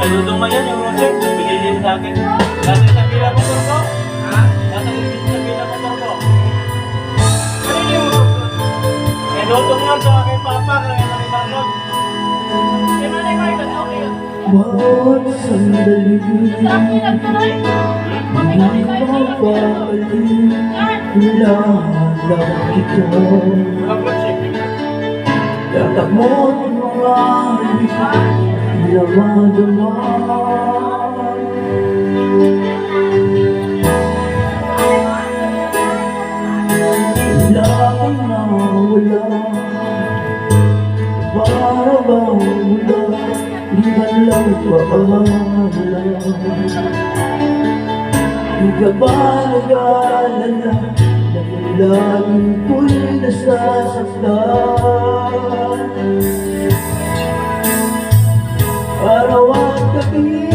Naludong mo yan yung Roger. Bigay din sa akin. Dati sa pila motor ko. Ha? Dati sa pila motor ko. Ano yung motor ko? Eh, lutong yun sa aking papa. Kaya nakibalog. Eh, manay ko ito. Okay yun. Bawat sandali Sa akin lang tuloy. Mami ko rin tayo. Lahat ito Mag-check. Tatak mo't mga Lamadama Wala kang nawala Para bang wala Di man lang paalam Di ka ba nag-aalala Na laging ko'y nasasaktan Araw at gabi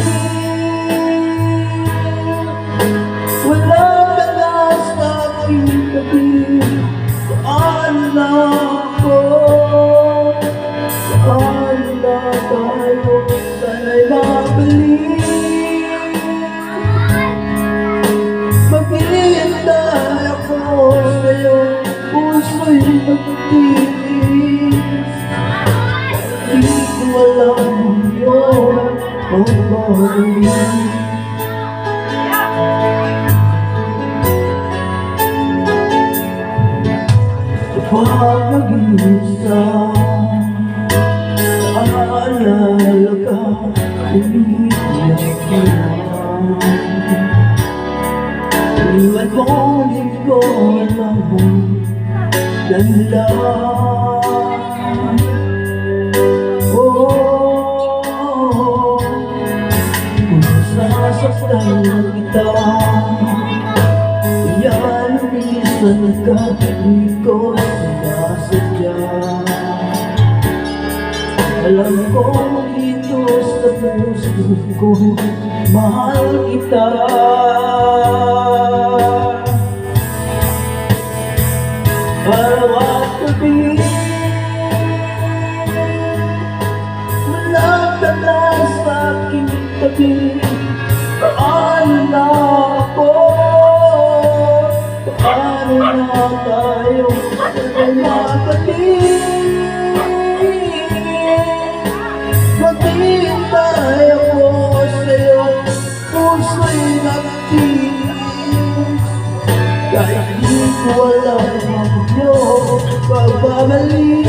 Wala ka na sa aking tabi Paano na ako Paano na tayo Sana'y mabalik Maghihintay ako sa'yo Puso'y magtitis Di ko alam yun Ang magaling Kapag nag-iisa Naalala ka Umiiyak ka Iwan mo di ko alam Dahilan Sasaktan na kita Kaya lumisan ka Di ko sinasadya Alam ko dito sa puso ko Mahal kita Bawat gabi Wala ka na sa aking tabi Paano na ako? Paano na tayo? Sana'y mabalik Maghihintay ako sa'yo Puso'y nagtiis Kahit di ko alam ang iyong pagbabalik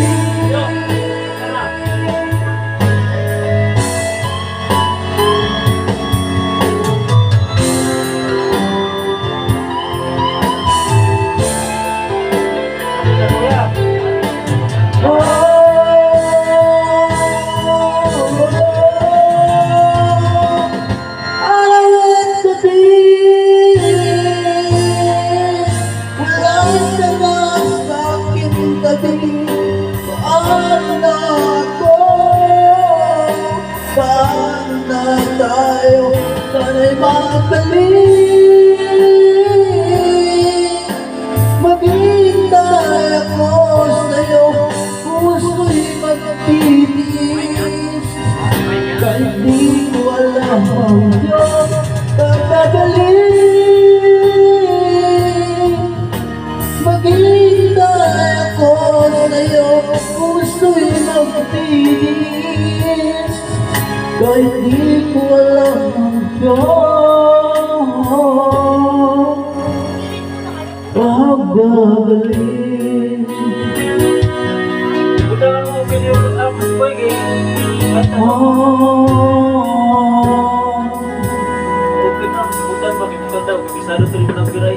Paano na tayo? Sana'y mabalik Maghihintay ako sa'yo Puso'y magtitis Kahit di ko alam ang iyong pagkagaling Maghihintay ako sa'yo Puso'y magtitis Kahit di ko alam ang iyong pagbabalik Buta lang mo video ng tapos ko eh. Okay na. Buta, bakit buta daw? Kabisado tuloy mo ng biray.